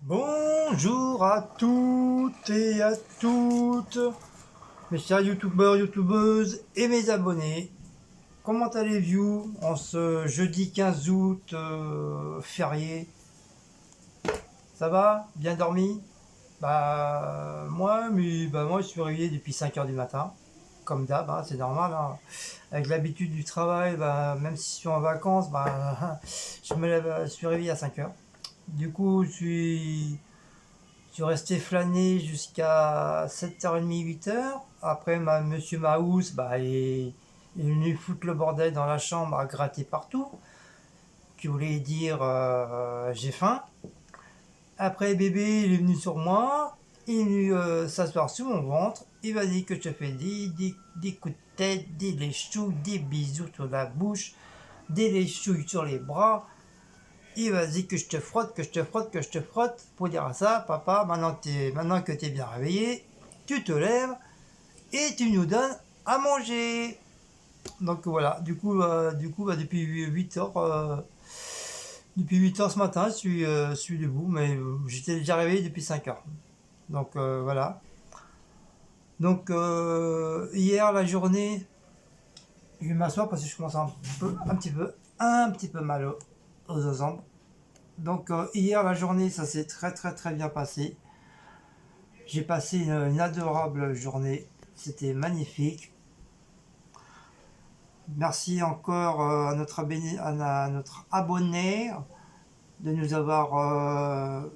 Bonjour à toutes et à toutes, mes chers youtubeurs, youtubeuses et mes abonnés. Comment allez-vous en ce jeudi 15 août férié? Ça va? Bien dormi? Moi je suis réveillé depuis 5 heures du matin, comme d'hab, hein, c'est normal, hein. Avec l'habitude du travail, même si je suis en vacances, je suis réveillé à 5 heures. Du coup, je suis resté flâner jusqu'à 7h30, 8h. Après, monsieur Maous, il est venu foutre le bordel dans la chambre à gratter partout, qui voulait dire j'ai faim. Après, bébé, il est venu sur moi, il est venu s'asseoir sur mon ventre. Il m'a dit que je te fais des coups de tête, des léchous, des bisous sur la bouche, des léchouilles sur les bras. Il m'a dit que je te frotte, que je te frotte, que je te frotte, pour dire à ça, papa, maintenant que tu es bien réveillé, tu te lèves et tu nous donnes à manger. Donc voilà, depuis 8 heures, ce matin, je suis debout, mais j'étais déjà réveillé depuis 5 heures. Donc voilà. Donc hier, la journée, je vais m'asseoir parce que je commence un petit peu mal aux jambes. Donc hier, la journée, ça s'est très très très bien passé. J'ai passé une adorable journée. C'était magnifique. Merci encore à notre abonné de nous avoir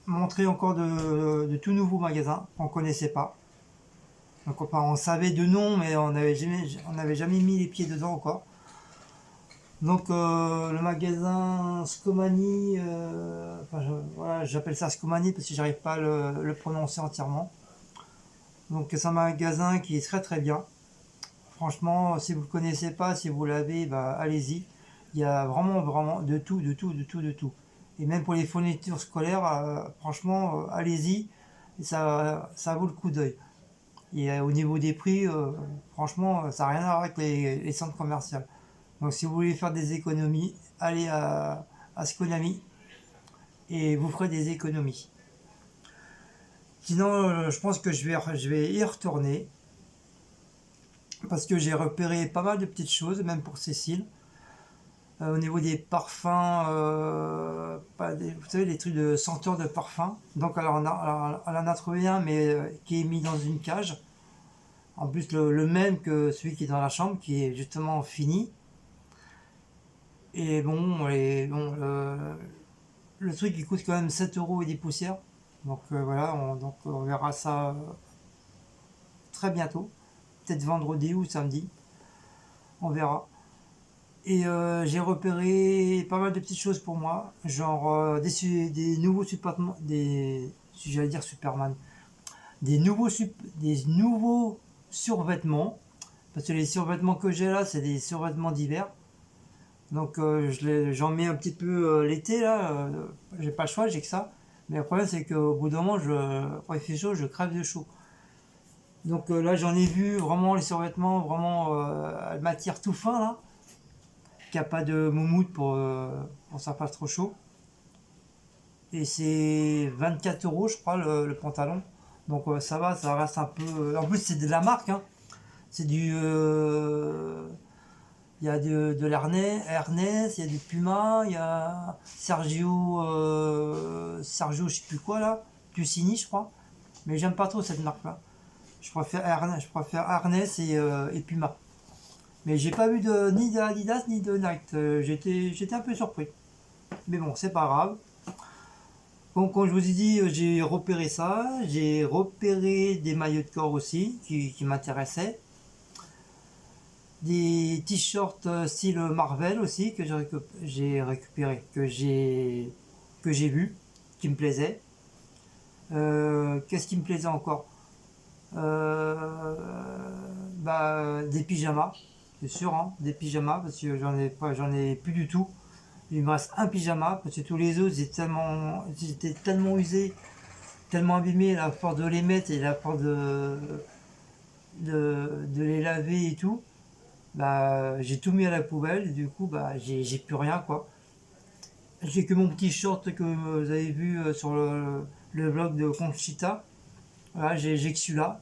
montré encore de tout nouveaux magasins qu'on ne connaissait pas. Donc on savait de nom, mais on n'avait jamais mis les pieds dedans encore. Donc le magasin Scomani, voilà, j'appelle ça Scomani parce que j'arrive pas à le prononcer entièrement. Donc c'est un magasin qui est très très bien. Franchement, si vous ne le connaissez pas, si vous l'avez, allez-y. Il y a vraiment vraiment de tout, de tout, de tout, de tout. Et même pour les fournitures scolaires, franchement, allez-y. Ça vaut le coup d'œil. Et au niveau des prix, franchement, ça n'a rien à voir avec les centres commerciaux. Donc si vous voulez faire des économies, allez à Sconami et vous ferez des économies. Sinon, je pense que je vais y retourner parce que j'ai repéré pas mal de petites choses, même pour Cécile. Au niveau des parfums, vous savez, les trucs de senteurs de parfum. Donc elle en a trouvé un, mais qui est mis dans une cage. En plus, le même que celui qui est dans la chambre, qui est justement fini. Le truc il coûte quand même 7 euros et des poussières. Donc voilà, on verra ça très bientôt. Peut-être vendredi ou samedi. On verra. Et j'ai repéré pas mal de petites choses pour moi. Genre des nouveaux j'allais dire Superman. Des nouveaux survêtements. Parce que les survêtements que j'ai là, c'est des survêtements d'hiver. Donc j'en mets un petit peu l'été là, j'ai pas le choix, j'ai que ça. Mais le problème c'est qu'au bout d'un moment, quand il fait chaud, je crève de chaud. Donc là j'en ai vu vraiment les survêtements, vraiment matière tout fin là, qu'il n'y a pas de moumoute pour que ça fasse trop chaud. Et c'est 24 euros je crois le pantalon. Donc ça va, ça reste un peu. En plus c'est de la marque, hein. C'est du. Il y a de Ernest, il y a du Puma, il y a Sergio, je sais plus quoi là, Tusini, je crois. Mais j'aime pas trop cette marque-là. Je préfère Ernest et Puma. Mais j'ai pas vu ni de Adidas ni de Nike. J'étais un peu surpris. Mais bon, c'est pas grave. Bon, comme je vous ai dit, j'ai repéré ça. J'ai repéré des maillots de corps aussi qui m'intéressaient. Des t-shirts style Marvel aussi que j'ai récupéré, que j'ai vu, qui me plaisaient. Qu'est-ce qui me plaisait encore? Des pyjamas, c'est sûr, hein, des pyjamas parce que j'en ai plus du tout. Il me reste un pyjama parce que tous les autres ils étaient tellement usés, tellement abîmés à force de les mettre et à force de les laver et tout. J'ai tout mis à la poubelle, et du coup j'ai plus rien quoi. J'ai que mon petit short que vous avez vu sur le vlog de Conchita. Voilà, j'ai que celui-là.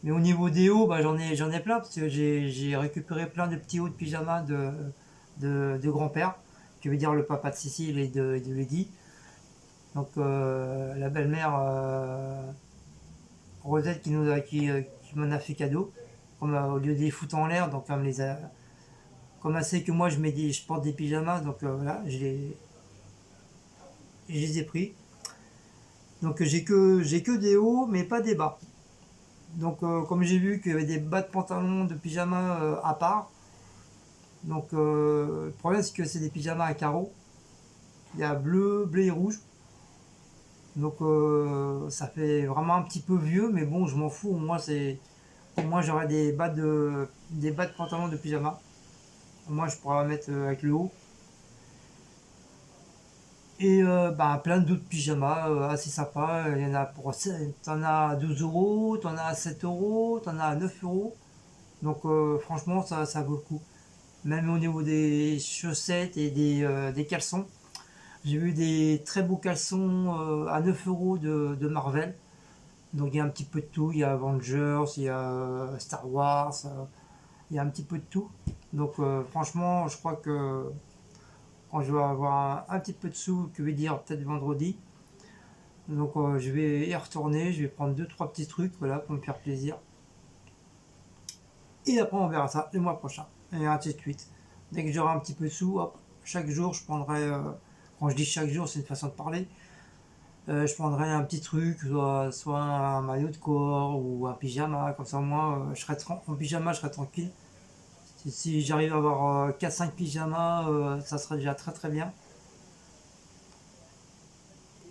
Mais au niveau des hauts, bah, j'en ai plein parce que j'ai récupéré plein de petits hauts de pyjama de grand-père, qui veut dire le papa de Cécile et de Lydie. Donc la belle-mère Rosette qui m'en a fait cadeau. Comme, au lieu de les foutre en l'air, donc comme elle sait que moi je porte des pyjamas, donc voilà, je les ai pris. Donc j'ai que des hauts, mais pas des bas. Donc comme j'ai vu qu'il y avait des bas de pantalon de pyjama à part, donc le problème c'est que c'est des pyjamas à carreaux. Il y a bleu, bleu et rouge. Donc ça fait vraiment un petit peu vieux, mais bon je m'en fous. Au moins j'aurai des bas de pantalon de pyjama. Au moins je pourrai mettre avec le haut. Et bah, plein d'autres pyjamas assez sympas. Il y en a t'en as à 12 euros, t'en as à 7 euros, t'en as à 9 euros. Donc franchement ça vaut le coup. Même au niveau des chaussettes et des caleçons. J'ai vu des très beaux caleçons à 9 euros de Marvel. Donc il y a un petit peu de tout. Il y a Avengers, il y a Star Wars, il y a un petit peu de tout. Donc franchement, je crois que quand je vais avoir un petit peu de sous, que veut dire peut-être vendredi, donc je vais y retourner, je vais prendre deux trois petits trucs, voilà, pour me faire plaisir. Et après on verra ça le mois prochain. Et ainsi de suite. Dès que j'aurai un petit peu de sous, hop, chaque jour je prendrai, quand je dis chaque jour c'est une façon de parler, je prendrai un petit truc, soit un maillot de corps ou un pyjama, comme ça moi en pyjama je serai tranquille. Si j'arrive à avoir 4-5 pyjamas, ça serait déjà très très bien.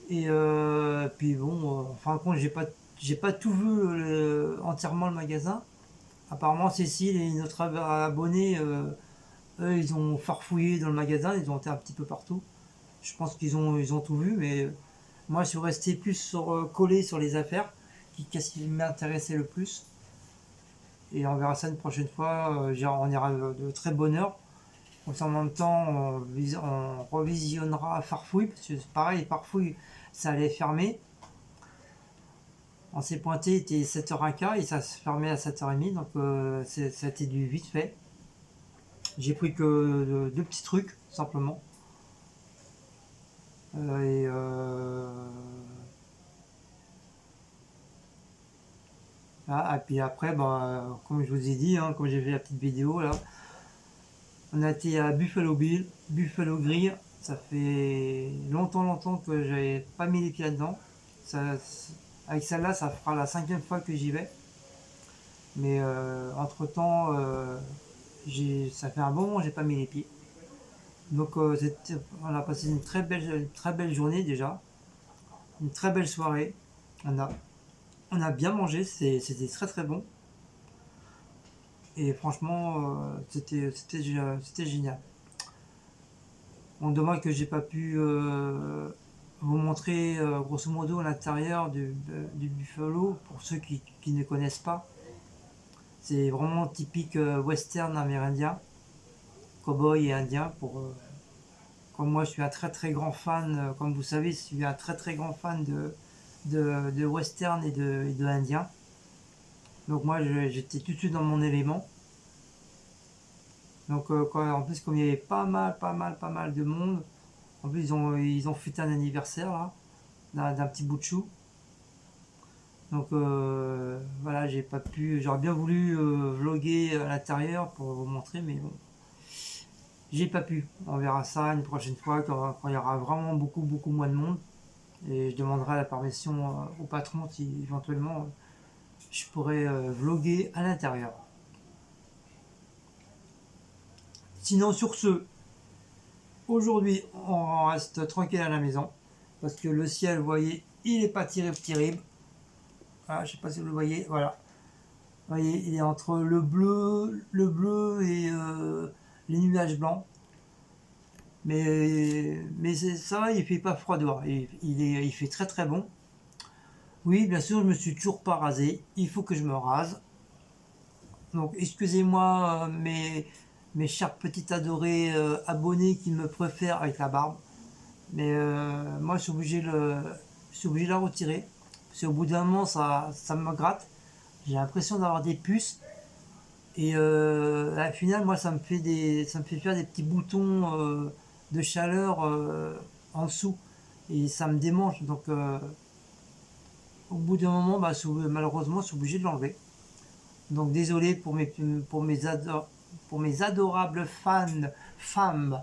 Et puis bon, en fin de compte, j'ai pas tout vu entièrement le magasin. Apparemment, Cécile et notre abonné, eux, ils ont farfouillé dans le magasin, ils ont été un petit peu partout. Je pense ils ont tout vu, mais moi, je suis resté plus collé sur les affaires, qu'est-ce qui m'intéressait le plus. Et on verra ça une prochaine fois, on ira de très bonne heure. Comme ça, en même temps, on revisionnera Farfouille, parce que c'est pareil, Farfouille, ça allait fermer. On s'est pointé, il était 7h15 et ça se fermait à 7h30, donc ça a été du vite fait. J'ai pris que deux petits trucs, simplement. Et ah, et puis après, bah, comme je vous ai dit, hein, comme j'ai fait la petite vidéo là, on a été à Buffalo Bill, Buffalo Grill. Ça fait longtemps que j'avais pas mis les pieds là-dedans. Ça, avec celle-là, ça fera la 5e fois que j'y vais. Mais entre-temps, ça fait un bon moment que j'ai pas mis les pieds. Donc on a passé une très belle journée déjà, une très belle soirée. On a, on a bien mangé, c'était très très bon. Et franchement, c'était génial. Bon, dommage que j'ai pas pu vous montrer grosso modo l'intérieur du Buffalo pour ceux qui ne connaissent pas. C'est vraiment typique western amérindien, cowboy et indien. Comme moi, je suis un très très grand fan, comme vous savez, je suis un très très grand fan de western et de indien. Donc moi, j'étais tout de suite dans mon élément. Donc en plus, comme il y avait pas mal de monde, en plus ils ont fêté un anniversaire là, d'un petit bout de chou. Donc voilà, j'aurais bien voulu vloguer à l'intérieur pour vous montrer, mais bon, j'ai pas pu. On verra ça une prochaine fois quand il y aura vraiment beaucoup moins de monde. Et je demanderai la permission au patron si éventuellement je pourrais vloguer à l'intérieur. Sinon sur ce, aujourd'hui on reste tranquille à la maison parce que le ciel, vous voyez, il est pas terrible. Voilà, je sais pas si vous le voyez, voilà. Vous voyez, il est entre le bleu et les nuages blancs. Mais ça va, il fait pas froid dehors. Il fait très très bon. Oui, bien sûr, je me suis toujours pas rasé. Il faut que je me rase. Donc, excusez-moi, mes chers petits adorés abonnés qui me préfèrent avec la barbe. Mais moi, je suis obligé de la retirer. Parce qu'au bout d'un moment, ça me gratte. J'ai l'impression d'avoir des puces. Et à la finale, moi, ça me fait faire des petits boutons de chaleur en dessous. Et ça me démange. Donc, au bout d'un moment, bah, malheureusement, je suis obligé de l'enlever. Donc, désolé pour mes adorables fans, femmes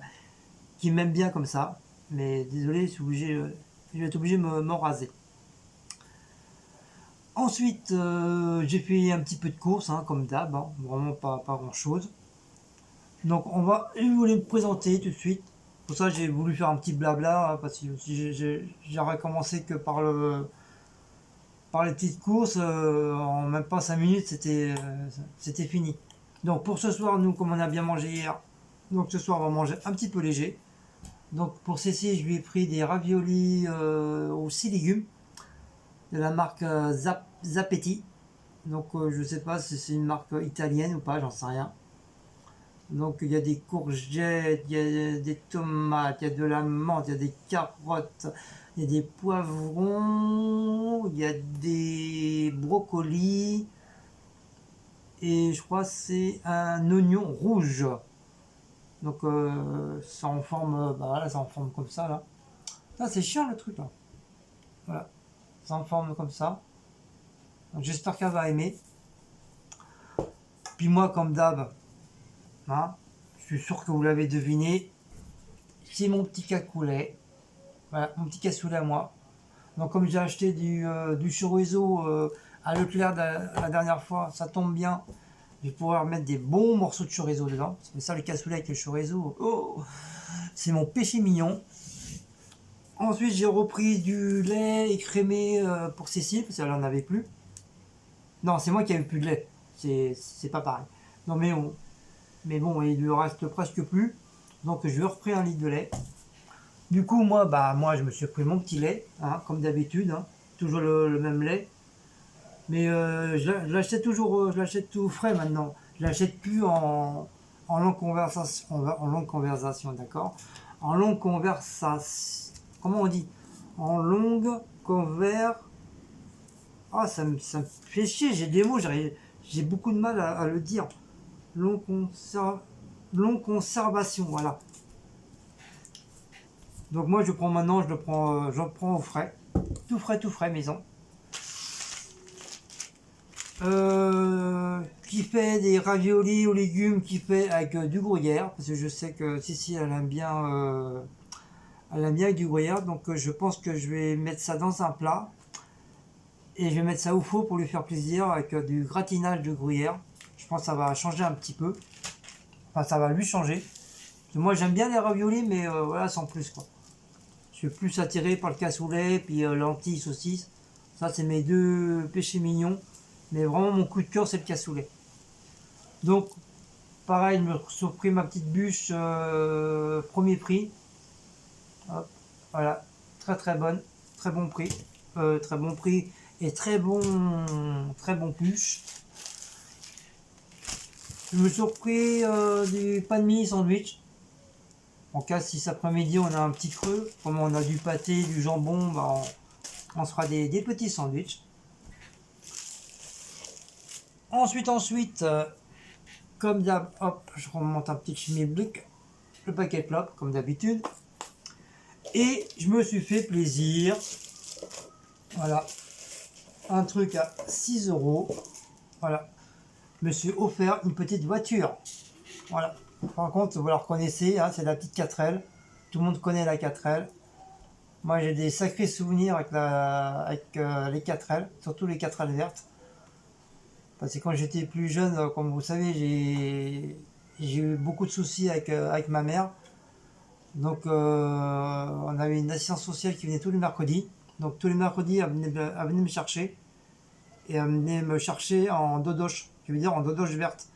qui m'aiment bien comme ça. Mais désolé, je vais être obligé de m'en raser. Ensuite, j'ai fait un petit peu de course, hein, comme d'hab, hein, vraiment pas grand chose. Donc, je voulais me présenter tout de suite. Pour ça, j'ai voulu faire un petit blabla, hein, parce que si j'aurais commencé que par les petites courses, en même pas 5 minutes, c'était fini. Donc, pour ce soir, nous, comme on a bien mangé hier, donc ce soir, on va manger un petit peu léger. Donc, pour ceci, je lui ai pris des raviolis aux 6 légumes de la marque Zapetti. Donc je sais pas si c'est une marque italienne ou pas, j'en sais rien. Donc il y a des courgettes, il y a des tomates, il y a de la menthe, il y a des carottes, il y a des poivrons, il y a des brocolis et je crois que c'est un oignon rouge. Donc c'est en forme, bah voilà, c'est en forme comme ça là. Ça c'est chiant le truc là. Voilà, c'est en forme comme ça. J'espère qu'elle va aimer. Puis moi, comme d'hab, hein, je suis sûr que vous l'avez deviné, c'est mon petit cassoulet. Voilà, mon petit cassoulet à moi. Donc comme j'ai acheté du chorizo à Leclerc la dernière fois, ça tombe bien. Je vais pouvoir mettre des bons morceaux de chorizo dedans. C'est ça le cassoulet avec le chorizo. Oh, c'est mon péché mignon. Ensuite, j'ai repris du lait écrémé pour Cécile, parce qu'elle n'en avait plus. Non, c'est moi qui avais plus de lait. C'est pas pareil. Non, mais bon, il lui reste presque plus. Donc, je lui ai repris 1 litre de lait. Du coup, moi, je me suis pris mon petit lait, hein, comme d'habitude. Hein, toujours le même lait. Mais je l'achète toujours, je l'achète tout frais maintenant. Je l'achète plus en longue conversation, en longue conversation, d'accord. En longue conversation. Comment on dit? En longue conver. Ah, ça me fait chier, j'ai des mots, j'ai beaucoup de mal à le dire. Long, conser- Long conservation, voilà. Donc moi je prends maintenant, je le prends au frais. Tout frais maison. Qui fait des raviolis aux légumes, qui fait avec du gruyère, parce que je sais que Cécile elle aime bien avec du gruyère, donc je pense que je vais mettre ça dans un plat. Et je vais mettre ça au four pour lui faire plaisir avec du gratinage de gruyère. Je pense que ça va changer un petit peu. Enfin, ça va lui changer. Parce que moi, j'aime bien les raviolis, mais voilà, sans plus, quoi. Je suis plus attiré par le cassoulet, puis lentilles, saucisses. Ça, c'est mes deux péchés mignons. Mais vraiment, mon coup de cœur, c'est le cassoulet. Donc, pareil, je me suis pris ma petite bûche premier prix. Hop, voilà, très bonne, très bon prix. Très bon prix et très bon bûche. Je me suis repris du pain de mie sandwich. En cas si cet après-midi on a un petit creux, comme on a du pâté, du jambon, bah on se fera des petits sandwichs. Ensuite, comme d'hab, hop, je remonte un petit chimiblique, le paquet de plop, comme d'habitude. Et je me suis fait plaisir. Voilà. Un truc à 6 euros. Voilà. Je me suis offert une petite voiture. Voilà. Par contre, vous la reconnaissez, hein, c'est la petite 4L. Tout le monde connaît la 4L. Moi, j'ai des sacrés souvenirs avec les 4L, surtout les 4L vertes. Parce que quand j'étais plus jeune, comme vous savez, j'ai eu beaucoup de soucis avec ma mère. Donc, on avait une assistance sociale qui venait tous les mercredis. Donc, tous les mercredis, elle venait me chercher. Et elle venait me chercher en dodoche, je veux dire en dodoche verte.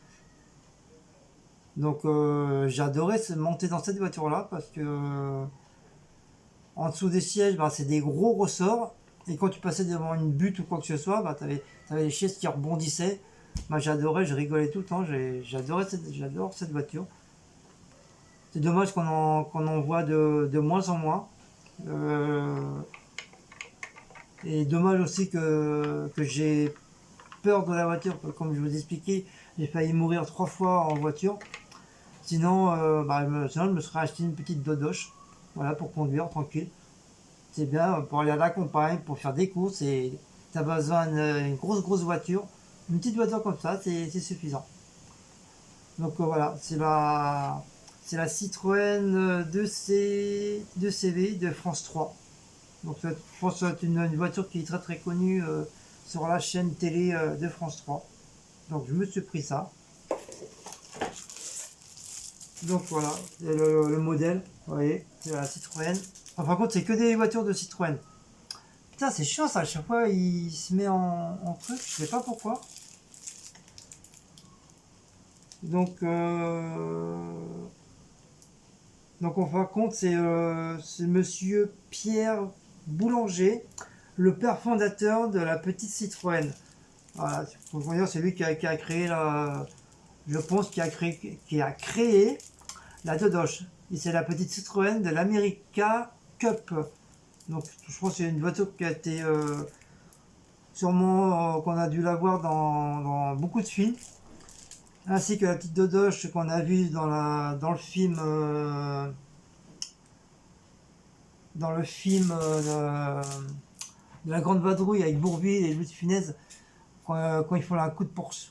Donc j'adorais monter dans cette voiture là parce que en dessous des sièges bah, c'est des gros ressorts et quand tu passais devant une butte ou quoi que ce soit bah, t'avais les chaises qui rebondissaient. Moi j'adorais, je rigolais tout le temps, j'adore cette voiture. C'est dommage qu'on en voit de moins en moins Et dommage aussi que j'ai peur de la voiture, comme je vous expliquais, j'ai failli mourir 3 fois en voiture. Sinon, sinon je me serais acheté une petite dodoche, voilà, pour conduire tranquille. C'est bien pour aller à la campagne, pour faire des courses, et t'as besoin d'une grosse voiture. Une petite voiture comme ça, c'est suffisant. Donc voilà, c'est la Citroën 2CV de France 3. Donc je pense que c'est une voiture qui est très connue sur la chaîne télé de France 3. Donc je me suis pris ça. Donc voilà, le modèle, vous voyez, c'est la Citroën. Enfin, par contre, c'est que des voitures de Citroën. Putain, c'est chiant ça, à chaque fois il se met en truc, je sais pas pourquoi. Donc, en fin de compte, c'est monsieur Pierre Boulanger, le père fondateur de la petite Citroën. Voilà, faut dire, c'est lui qui a créé je pense, qui a créé la Dodoche. Et c'est la petite Citroën de l'America Cup. Donc, je pense que c'est une voiture qui a été sûrement qu'on a dû la voir dans beaucoup de films, ainsi que la petite Dodoche qu'on a vue dans le film de la Grande Vadrouille avec Bourvil et Louis de Funès, quand ils font la course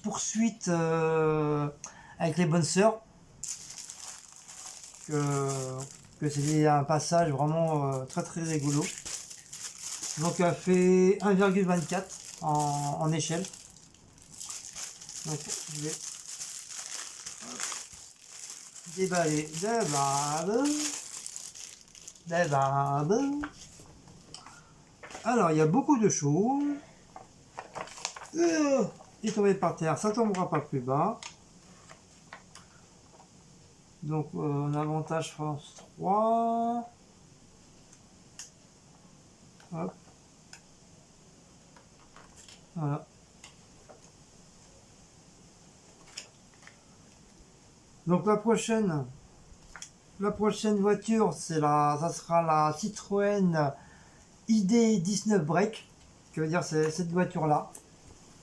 poursuite avec les bonnes sœurs, que c'était un passage vraiment très rigolo. Donc elle fait 1,24 en échelle. Donc je vais déballer des barres. Alors il y a beaucoup de choses. Il est tombé par terre, ça tombera pas plus bas. Donc en avantage France 3. Hop. Voilà. Donc la prochaine voiture, ça sera la Citroën ID19 Break, qui veut dire c'est cette voiture là.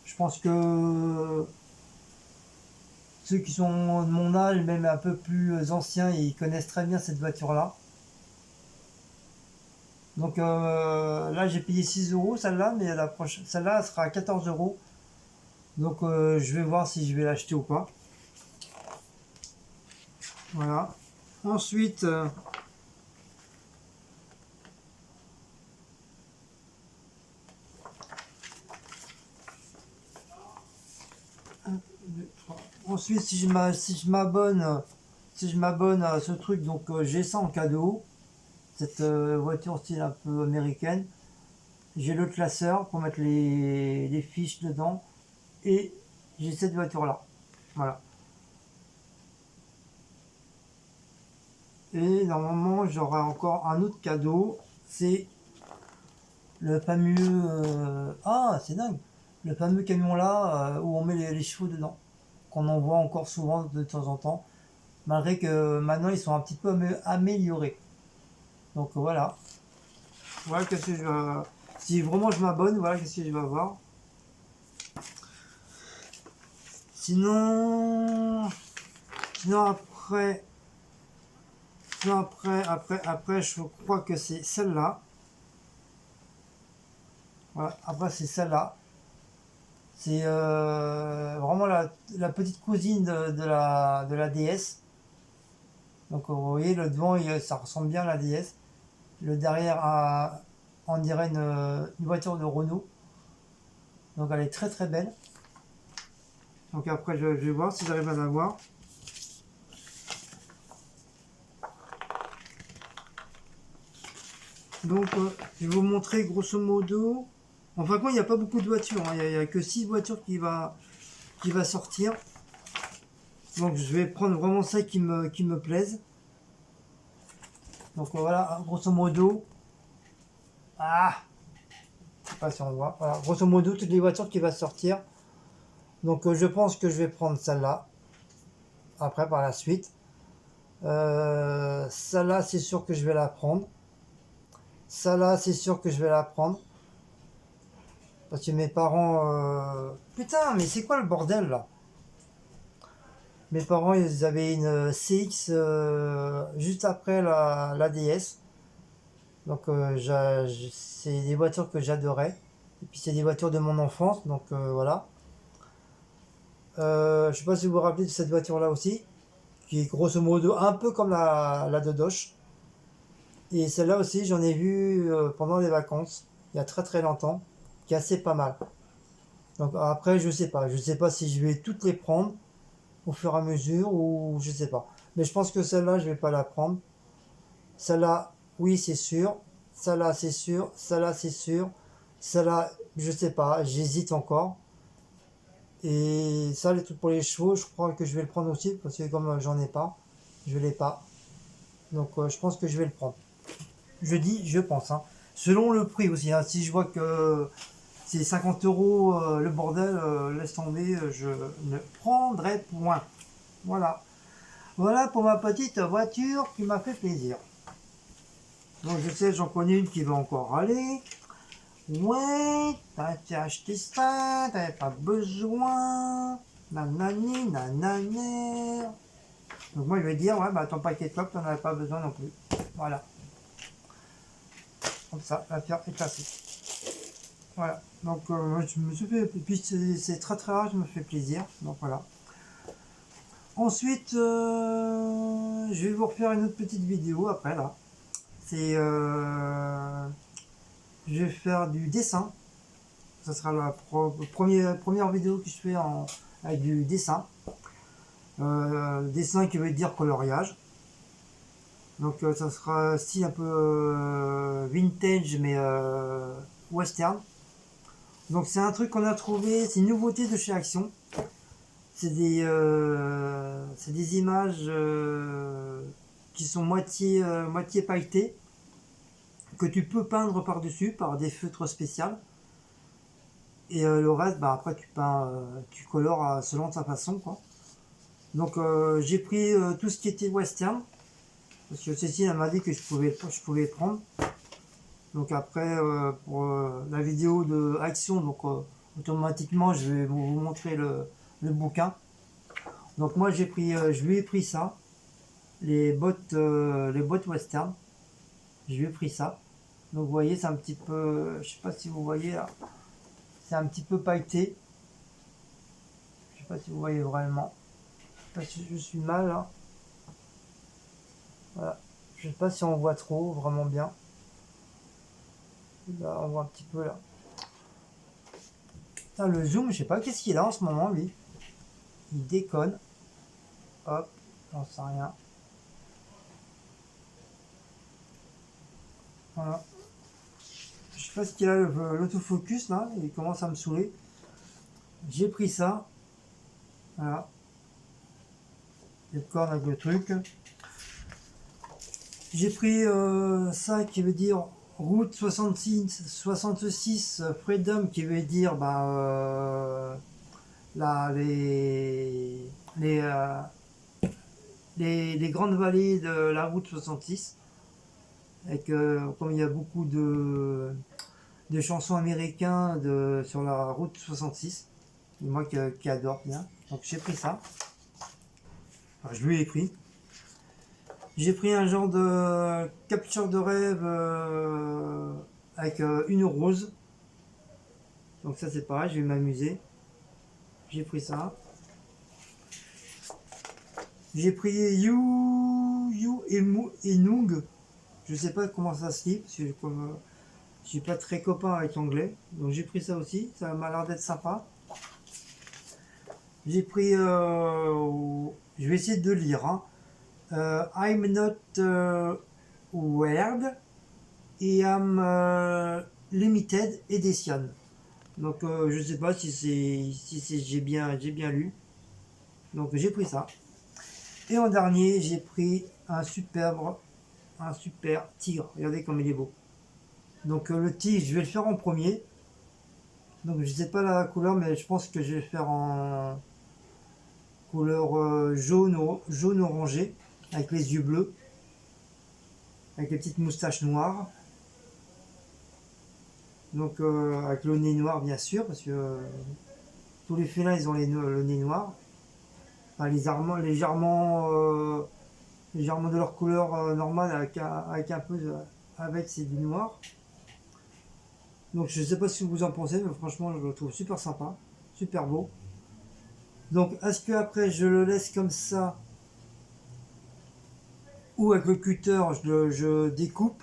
Je pense que ceux qui sont de mon âge, même un peu plus anciens, ils connaissent très bien cette voiture là. Donc là j'ai payé 6 euros celle-là, mais celle-là elle sera à 14 euros. Donc je vais voir si je vais l'acheter ou pas. Voilà. Ensuite, 1, 2, 3. Ensuite, si je m'abonne à ce truc, donc j'ai ça en cadeau. Cette voiture style un peu américaine. J'ai le classeur pour mettre les fiches dedans. Et j'ai cette voiture là. Voilà. Et normalement, j'aurai encore un autre cadeau. C'est le fameux. Ah, c'est dingue! Le fameux camion là où on met les chevaux dedans. Qu'on en voit encore souvent de temps en temps. Malgré que maintenant ils sont un petit peu améliorés. Donc voilà. Voilà qu'est-ce que si vraiment je m'abonne, voilà qu'est-ce que je vais avoir. Sinon. Sinon après. Après, je crois que c'est celle-là. Voilà, après c'est celle-là. C'est vraiment la petite cousine de la DS. Donc vous voyez, le devant, ça ressemble bien à la DS. Le derrière, on dirait une voiture de Renault. Donc elle est très belle. Donc après, je vais voir si j'arrive à la voir. Donc je vais vous montrer grosso modo. Enfin, il n'y a pas beaucoup de voitures, hein. Il n'y a que 6 voitures qui va sortir. Donc je vais prendre vraiment celles qui me plaisent. Donc voilà, grosso modo. Ah, je sais pas si on voit. Voilà, grosso modo, toutes les voitures qui vont sortir. Donc je pense que je vais prendre celle-là. Après, par la suite. Celle-là, c'est sûr que je vais la prendre. Ça là, c'est sûr que je vais la prendre. Parce que mes parents... Putain, mais c'est quoi le bordel là? Mes parents, ils avaient une CX juste après la DS. Donc c'est des voitures que j'adorais. Et puis c'est des voitures de mon enfance, donc voilà. Je sais pas si vous vous rappelez de cette voiture là aussi, qui est grosso modo un peu comme la Dodoche. Et celle-là aussi, j'en ai vu pendant les vacances, il y a très très longtemps, qui est assez pas mal. Donc après, je sais pas si je vais toutes les prendre au fur et à mesure ou je sais pas. Mais je pense que celle-là, je vais pas la prendre. Celle-là, oui, c'est sûr. Celle-là, c'est sûr. Celle-là, c'est sûr. Celle-là, je sais pas, j'hésite encore. Et ça, les trucs pour les chevaux, je crois que je vais le prendre aussi parce que comme j'en ai pas, je l'ai pas. Donc je pense que je vais le prendre. Je dis, je pense, hein. Selon le prix aussi, hein. Si je vois que c'est 50 euros le bordel, laisse tomber, je ne prendrai point. Voilà. Voilà pour ma petite voiture qui m'a fait plaisir. Donc je sais, j'en connais une qui va encore aller. Ouais, t'as acheté ça, t'avais pas besoin. Nanani, nanani. Donc moi je vais dire, ouais, bah ton paquet de clopes, t'en avais pas besoin non plus. Voilà. Comme ça, l'affaire est passée. Voilà. Donc moi je me suis fait, et puis c'est très très rare, je me fais plaisir. Donc voilà. Ensuite, je vais vous refaire une autre petite vidéo après là. C'est, je vais faire du dessin. Ça sera la première vidéo que je fais avec du dessin. Dessin qui veut dire coloriage. Donc ça sera style un peu vintage mais western. Donc c'est un truc qu'on a trouvé, c'est une nouveauté de chez Action. C'est des images qui sont moitié pailletées, que tu peux peindre par-dessus par des feutres spéciaux. Et le reste, bah, après tu peins, tu colores selon ta façon, quoi. Donc j'ai pris tout ce qui était western, parce que Cécile elle m'a dit que je pouvais prendre. Donc après pour la vidéo de action, donc automatiquement je vais vous montrer le bouquin. Donc moi je lui ai pris ça, les bottes western. Je lui ai pris ça. Donc vous voyez, c'est un petit peu, je sais pas si vous voyez là, c'est un petit peu pailleté. Je sais pas si vous voyez vraiment. Je sais pas si je suis mal là. Voilà. Je sais pas si on voit trop, vraiment bien. Là, on voit un petit peu là. Putain, le zoom, je sais pas qu'est-ce qu'il a en ce moment lui. Il déconne. Hop, j'en sais rien. Voilà. Je sais pas ce qu'il a l'autofocus là, il commence à me saouler. J'ai pris ça. Voilà. Les cornes avec le truc. J'ai pris ça qui veut dire route 66 Freedom qui veut dire bah, là, les grandes vallées de la route 66. Avec, comme il y a beaucoup de chansons américaines sur la route 66, et moi qui adore bien. Donc j'ai pris ça. Enfin, je lui ai pris. J'ai pris un genre de capture de rêve avec une rose. Donc ça c'est pareil, je vais m'amuser. J'ai pris ça. J'ai pris You et Nung. Je sais pas comment ça se lit, parce que je suis pas très copain avec l'anglais. Donc j'ai pris ça aussi, ça m'a l'air d'être sympa. J'ai pris... je vais essayer de lire. Hein. I'm not weird et I'm limited edition. Donc je sais pas si j'ai bien lu. Donc j'ai pris ça. Et en dernier, j'ai pris un super tigre. Regardez comme il est beau. Donc le tigre, je vais le faire en premier. Donc je sais pas la couleur, mais je pense que je vais le faire en couleur jaune orangé, avec les yeux bleus, avec les petites moustaches noires. Donc avec le nez noir bien sûr, parce que tous les félins ils ont le nez noir. Enfin, légèrement de leur couleur normale avec un peu avec c'est du noir. Donc je sais pas ce que vous en pensez, mais franchement je le trouve super sympa, super beau. Donc est-ce que après je le laisse comme ça ou avec le cutter je découpe?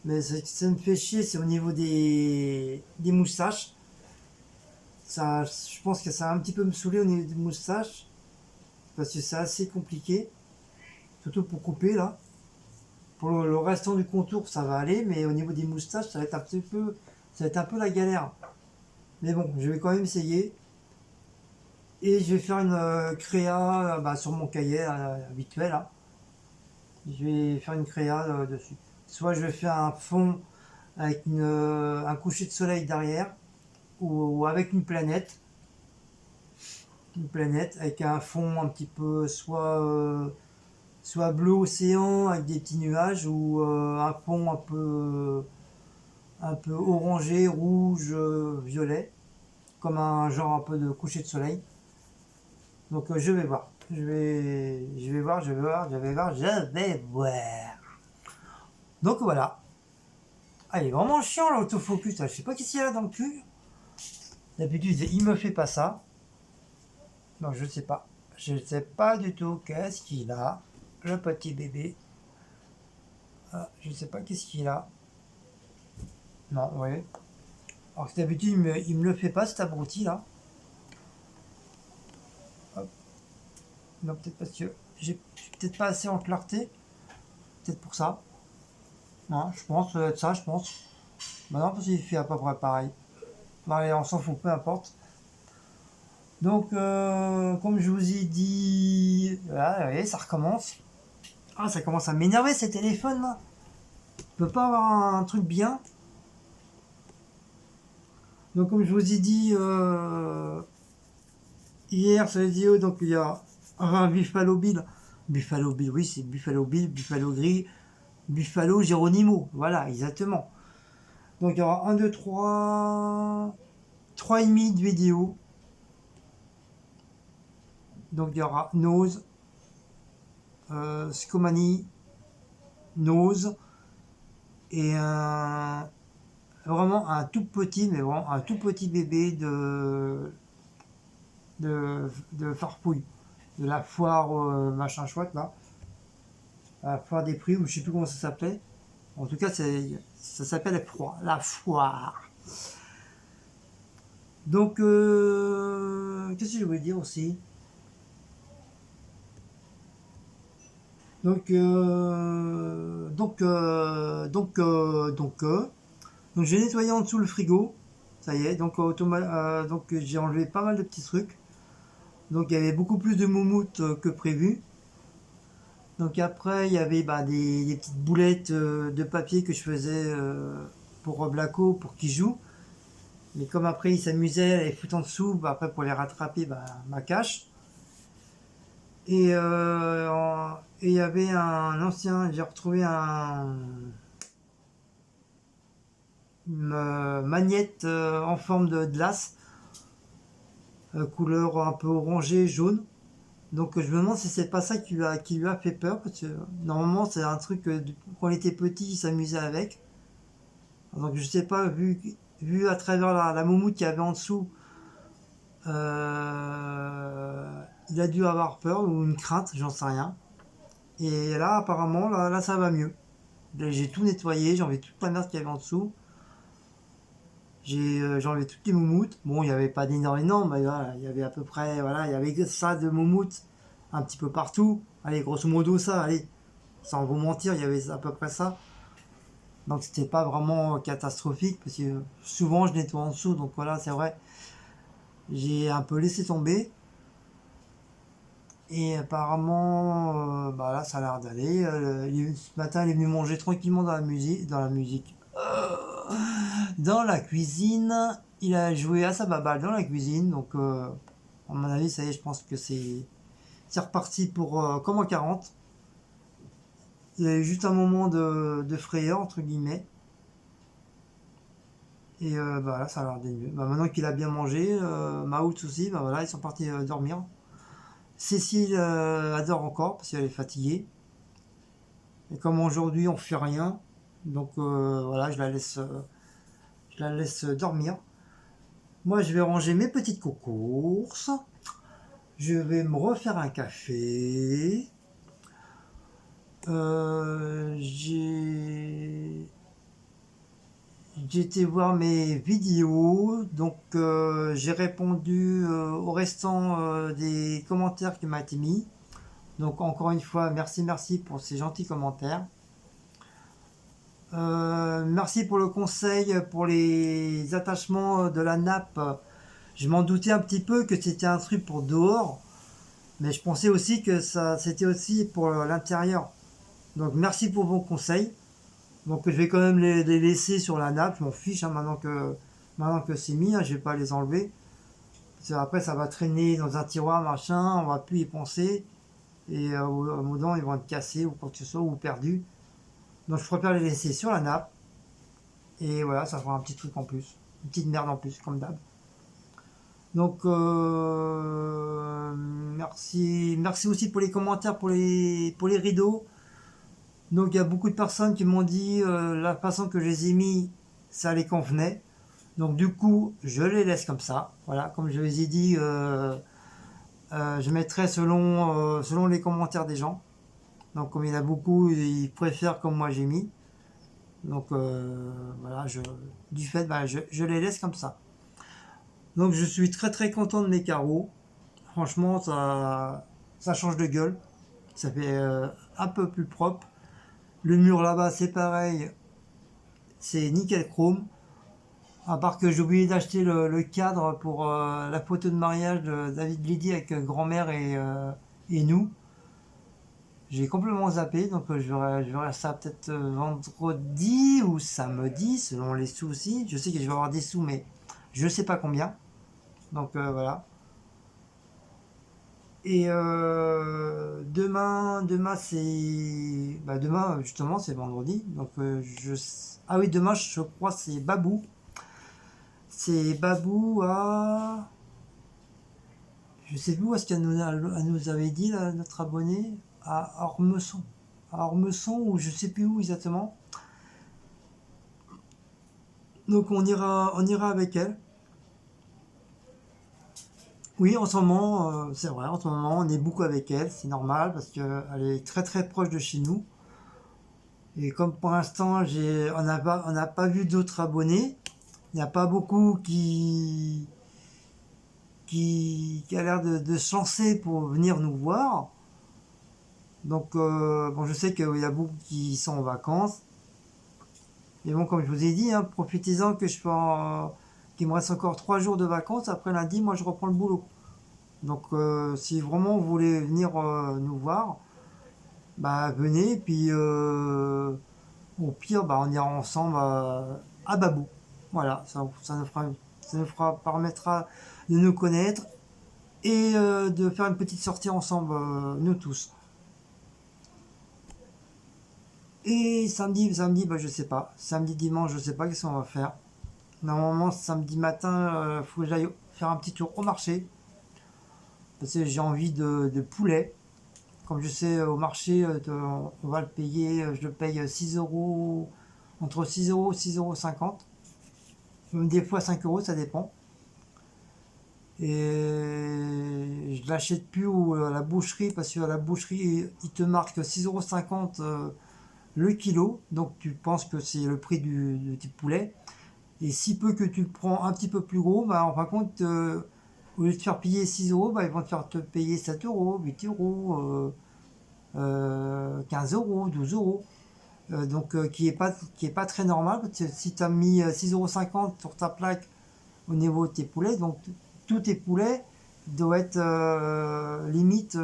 Mais ça me fait chier, c'est au niveau des moustaches. Ça, je pense que ça va un petit peu me saouler au niveau des moustaches, parce que c'est assez compliqué, surtout pour couper là. Pour le restant du contour, ça va aller, mais au niveau des moustaches, ça va être un petit peu, ça va être un peu la galère. Mais bon, je vais quand même essayer. Et je vais faire une créa sur mon cahier habituel, là. Je vais faire une créa dessus. Soit je vais faire un fond avec un coucher de soleil derrière, ou avec une planète avec un fond un petit peu soit bleu océan avec des petits nuages, ou un fond un peu orangé, rouge, violet, comme un genre un peu de coucher de soleil. Donc je vais voir. Je vais voir, je vais voir, je vais voir, je vais voir. Donc voilà. Ah, il est vraiment chiant l'autofocus. Je sais pas qu'est-ce qu'il y a là dans le cul. D'habitude, il me fait pas ça. Non, je sais pas. Je sais pas du tout qu'est-ce qu'il a. Le petit bébé. Ah, je sais pas qu'est-ce qu'il a. Non, oui. Alors que d'habitude, il me le fait pas cet abruti là. Hop. Non, peut-être parce que j'ai peut-être pas assez en clarté. Peut-être pour ça. Non, je pense, ça doit être ça, je pense. Bah non, parce qu'il fait à peu près pareil. Bon, allez, on s'en fout, peu importe. Donc, comme je vous ai dit, voilà, vous voyez, ça recommence. Ah, ça commence à m'énerver ces téléphones là. Je peux pas avoir un truc bien. Donc, comme je vous ai dit hier sur les vidéos, donc il y a un Buffalo Bill. Buffalo Bill, oui, c'est Buffalo Bill, Buffalo Gris, Buffalo Geronimo. Voilà, exactement. Donc, il y aura 1, 2, 3 et demi de vidéos. Donc, il y aura Nose, Scomani, Nose, et vraiment un tout petit, mais vraiment un tout petit bébé de farfouille, de la foire machin chouette là, la foire des prix, ou je sais plus comment ça s'appelait. En tout cas, ça s'appelle la foire. Donc, qu'est-ce que je voulais dire aussi? Donc j'ai nettoyé en dessous le frigo, ça y est. Donc j'ai enlevé pas mal de petits trucs. Donc il y avait beaucoup plus de moumoutes que prévu. Donc après il y avait des petites boulettes de papier que je faisais pour Blacko pour qu'il joue. Mais comme après il s'amusait à les foutre en dessous, après pour les rattraper, ma cache. Et il y avait un ancien, j'ai retrouvé une magnette en forme de glace, couleur un peu orangée, jaune. Donc je me demande si c'est pas ça qui lui a fait peur, parce que normalement c'est un truc que quand il était petit il s'amusait avec. Donc je sais pas, vu à travers la moumoute qu'il y avait en dessous, il a dû avoir peur ou une crainte, j'en sais rien. Et là apparemment là ça va mieux. J'ai tout nettoyé, j'ai enlevé toute la merde qu'il y avait en dessous. J'ai enlevé toutes les moumoutes. Bon, il n'y avait pas d'énormes, mais voilà, il y avait à peu près, voilà, il y avait ça de moumoutes un petit peu partout. Allez, grosso modo, ça, allez, sans vous mentir, il y avait à peu près ça. Donc c'était pas vraiment catastrophique, parce que souvent je nettoie en dessous, donc voilà, c'est vrai. J'ai un peu laissé tomber. Et apparemment, là, ça a l'air d'aller. Ce matin, il est venu manger tranquillement dans la cuisine. Il a joué à sa baballe dans la cuisine. Donc, à mon avis, ça y est, je pense que c'est reparti pour comme en 40. Il y a eu juste un moment de frayeur, entre guillemets. Et bah là, ça a l'air d'aller mieux. Bah, maintenant qu'il a bien mangé, Maout aussi, bah voilà, ils sont partis dormir. Cécile adore encore parce qu'elle est fatiguée. Et comme aujourd'hui on fait rien, donc voilà, je la laisse dormir. Moi, je vais ranger mes petites courses. Je vais me refaire un café. J'ai été voir mes vidéos, donc j'ai répondu au restant des commentaires qui m'ont été mis. Donc encore une fois, merci pour ces gentils commentaires. Merci pour le conseil pour les attachements de la nappe. Je m'en doutais un petit peu que c'était un truc pour dehors, mais je pensais aussi que ça c'était aussi pour l'intérieur. Donc merci pour vos conseils. Donc je vais quand même les laisser sur la nappe, je m'en fiche hein, maintenant que c'est mis, hein, je vais pas les enlever. Parce que après ça va traîner dans un tiroir, machin, on va plus y penser. Et au moment ils vont être cassés ou quoi que ce soit, ou perdus. Donc je préfère les laisser sur la nappe. Et voilà, ça fera un petit truc en plus. Une petite merde en plus, comme d'hab. Donc merci aussi pour les commentaires, pour les rideaux. Donc il y a beaucoup de personnes qui m'ont dit la façon que je les ai mis, ça les convenait. Donc du coup, je les laisse comme ça. Voilà, comme je les ai dit, je mettrai selon les commentaires des gens. Donc comme il y en a beaucoup, ils préfèrent comme moi j'ai mis. Donc voilà, du fait, bah, je les laisse comme ça. Donc je suis très content de mes carreaux. Franchement, ça change de gueule. Ça fait un peu plus propre. Le mur là-bas, c'est pareil. C'est nickel chrome. À part que j'ai oublié d'acheter le cadre pour la photo de mariage de David Lydie avec grand-mère et nous. J'ai complètement zappé, donc je verrai ça peut-être vendredi ou samedi, selon les sous aussi. Je sais que je vais avoir des sous, mais je sais pas combien. Donc voilà. Et demain c'est, bah, demain justement c'est vendredi, donc ah oui demain je crois c'est Babou. C'est Babou à, je sais plus où est-ce elle nous avait dit là, notre abonné, à Ormesson ou je sais plus où exactement. Donc on ira avec elle. Oui, en ce moment, c'est vrai, en ce moment, on est beaucoup avec elle, c'est normal parce qu'elle est très proche de chez nous. Et comme pour l'instant, on n'a pas vu d'autres abonnés, il n'y a pas beaucoup qui a l'air de se lancer pour venir nous voir. Donc, bon, je sais qu'il y a beaucoup qui sont en vacances. Et bon, comme je vous ai dit, hein, profitez-en qu'il me reste encore 3 jours de vacances. Après lundi, moi, je reprends le boulot. Donc, si vraiment vous voulez venir nous voir, bah venez. Puis, au pire, bah, on ira ensemble à Babou. Voilà, ça nous permettra de nous connaître et de faire une petite sortie ensemble, nous tous. Et samedi, bah, je sais pas. Samedi, dimanche, je sais pas qu'est-ce qu'on va faire. Normalement, samedi matin, faut que j'aille faire un petit tour au marché. Parce que j'ai envie de poulet. Comme je sais, au marché, on va le payer, je le paye 6 euros, entre 6 euros et 6,50 euros. Même des fois 5 euros, ça dépend. Et je l'achète plus à la boucherie parce qu'à la boucherie, il te marque 6,50 euros le kilo. Donc tu penses que c'est le prix du petit poulet. Et si peu que tu le prends un petit peu plus gros, bah, en fin de compte, au lieu de te faire payer 6 euros, bah, ils vont te payer 7 euros, 8 euros, 15 euros, 12 euros. Donc qui est pas très normal. Parce que si tu as mis 6,50 € sur ta plaque au niveau de tes poulets, donc tous tes poulets doivent être limite,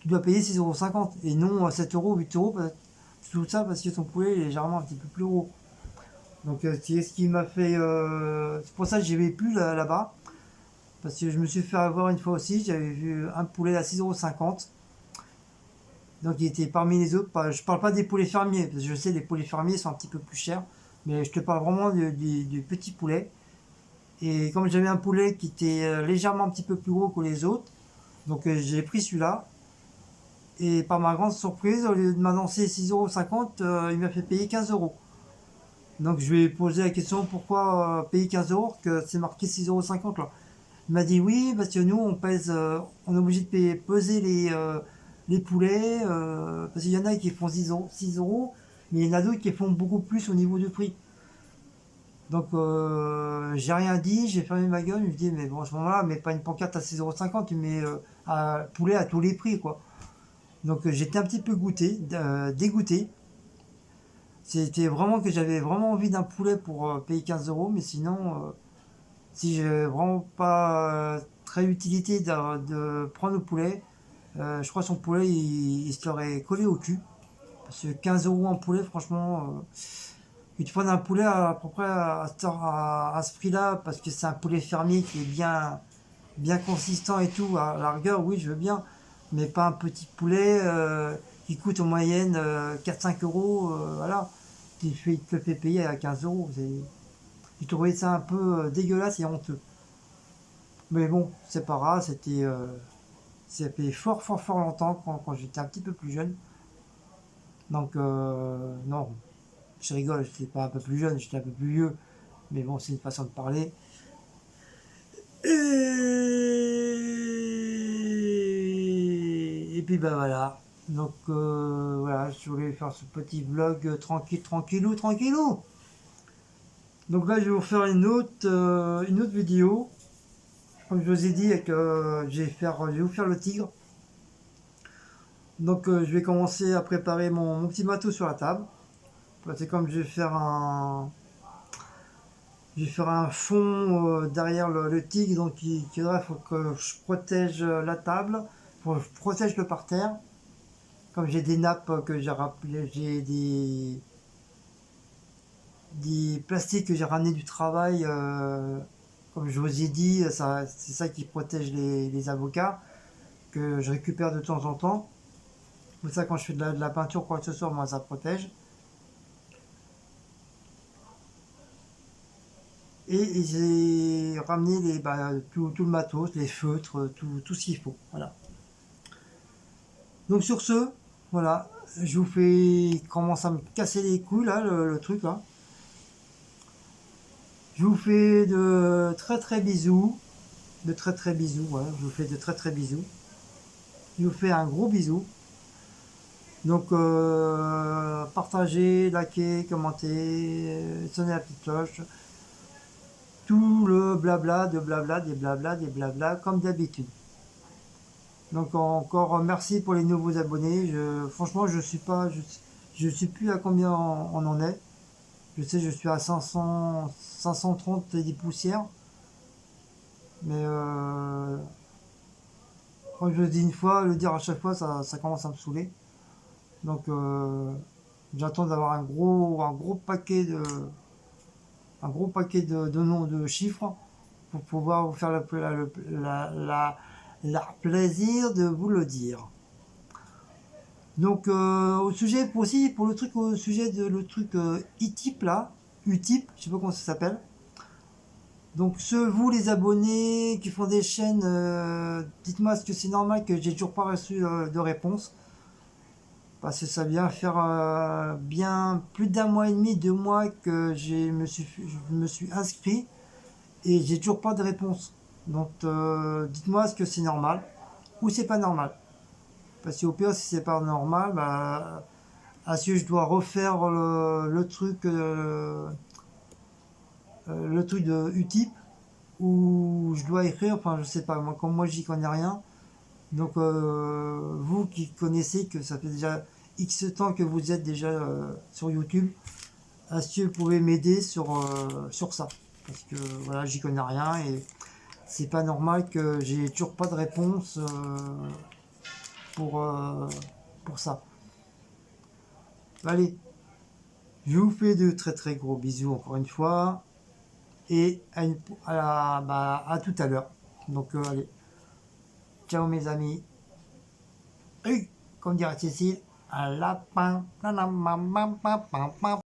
tu dois payer 6,50 € et non 7 euros, 8 euros. Tout ça parce que ton poulet est légèrement un petit peu plus gros. Donc c'est ce qui m'a fait. C'est pour ça que j'y vais plus là-bas. Parce que je me suis fait avoir une fois aussi. J'avais vu un poulet à 6,50 €. Donc il était parmi les autres. Je parle pas des poulets fermiers. Parce que je sais les poulets fermiers sont un petit peu plus chers. Mais je te parle vraiment du petit poulet. Et comme j'avais un poulet qui était légèrement un petit peu plus gros que les autres, donc j'ai pris celui-là. Et par ma grande surprise, au lieu de m'annoncer 6,50 €, il m'a fait payer 15 €. Donc je lui ai posé la question pourquoi payer 15 € que c'est marqué 6,50 € là. Il m'a dit oui, parce que nous on pèse, on est obligé de peser les poulets, parce qu'il y en a qui font 6 €, mais il y en a d'autres qui font beaucoup plus au niveau du prix. Donc j'ai rien dit, j'ai fermé ma gueule, je me dis mais bon à ce moment-là, mais pas une pancarte à 6,50 €, tu mets un poulet à tous les prix quoi. Donc j'étais un petit peu dégoûté. C'était vraiment que j'avais vraiment envie d'un poulet pour payer 15 €, mais sinon, si j'ai vraiment pas très utilité de prendre le poulet, je crois que son poulet il se l'aurait collé au cul. Parce que 15 € en poulet, franchement, que tu prennes un poulet à peu près à ce prix-là, parce que c'est un poulet fermier qui est bien consistant et tout, à la rigueur, oui, je veux bien, mais pas un petit poulet qui coûte en moyenne 4-5 €, voilà, il te le fait payer à 15 €. J'ai trouvé ça un peu dégueulasse et honteux. Mais bon, c'est pas grave, ça fait fort, fort, fort longtemps quand j'étais un petit peu plus jeune. Donc, non, je rigole, j'étais pas un peu plus jeune, j'étais un peu plus vieux. Mais bon, c'est une façon de parler. Et puis bah voilà. Donc voilà, je voulais faire ce petit vlog tranquillou, tranquillou. Donc là, je vais vous faire une autre vidéo. Comme je vous ai dit, je vais vous faire le tigre. Donc je vais commencer à préparer mon petit matos sur la table. C'est comme je vais faire un fond derrière le tigre, donc il faut que je protège la table, faut que je protège le parterre. Comme j'ai des nappes que j'ai rappelé, j'ai des plastiques que j'ai ramenés du travail, comme je vous ai dit, c'est ça qui protège les avocats, que je récupère de temps en temps. Pour ça, quand je fais de la peinture, quoi que ce soit, moi ça protège. Et j'ai ramené tout le matos, les feutres, tout ce qu'il faut. Voilà. Donc sur ce, voilà, je vous fais commence à me casser les couilles là, le truc là. Je vous fais de très très bisous, ouais, je vous fais de très très bisous. Je vous fais un gros bisou. Donc partagez, likez, commentez, sonnez la petite cloche. Tout le blabla, des blabla, comme d'habitude. Donc encore merci pour les nouveaux abonnés. Franchement, je suis plus à combien on en est. Je sais, je suis à 530 et des poussières. Mais comme je le dis une fois, le dire à chaque fois, ça commence à me saouler. Donc j'attends d'avoir un gros paquet de noms, de chiffres pour pouvoir vous faire la plaisir de vous le dire. Donc au sujet pour le truc au sujet de le truc e-type là, Utip, je sais pas comment ça s'appelle. Donc vous les abonnés qui font des chaînes, dites-moi est-ce que c'est normal que j'ai toujours pas reçu de réponse, parce que ça vient faire bien plus d'un mois et demi, 2 mois que je me suis inscrit et j'ai toujours pas de réponse. Donc dites-moi est-ce que c'est normal ou c'est pas normal. Parce qu'au pire si c'est pas normal, bah est-ce que je dois refaire le truc de Utip, ou je dois écrire, enfin je sais pas, moi comme moi j'y connais rien. Donc vous qui connaissez, que ça fait déjà X temps que vous êtes déjà sur YouTube, est-ce que vous pouvez m'aider sur ça? Parce que voilà, j'y connais rien et c'est pas normal que j'ai toujours pas de réponse pour, euh, pour ça. Allez, je vous fais de très très gros bisous encore une fois et à tout à l'heure. Donc allez, ciao mes amis. Et comme dirait Cécile, un lapin.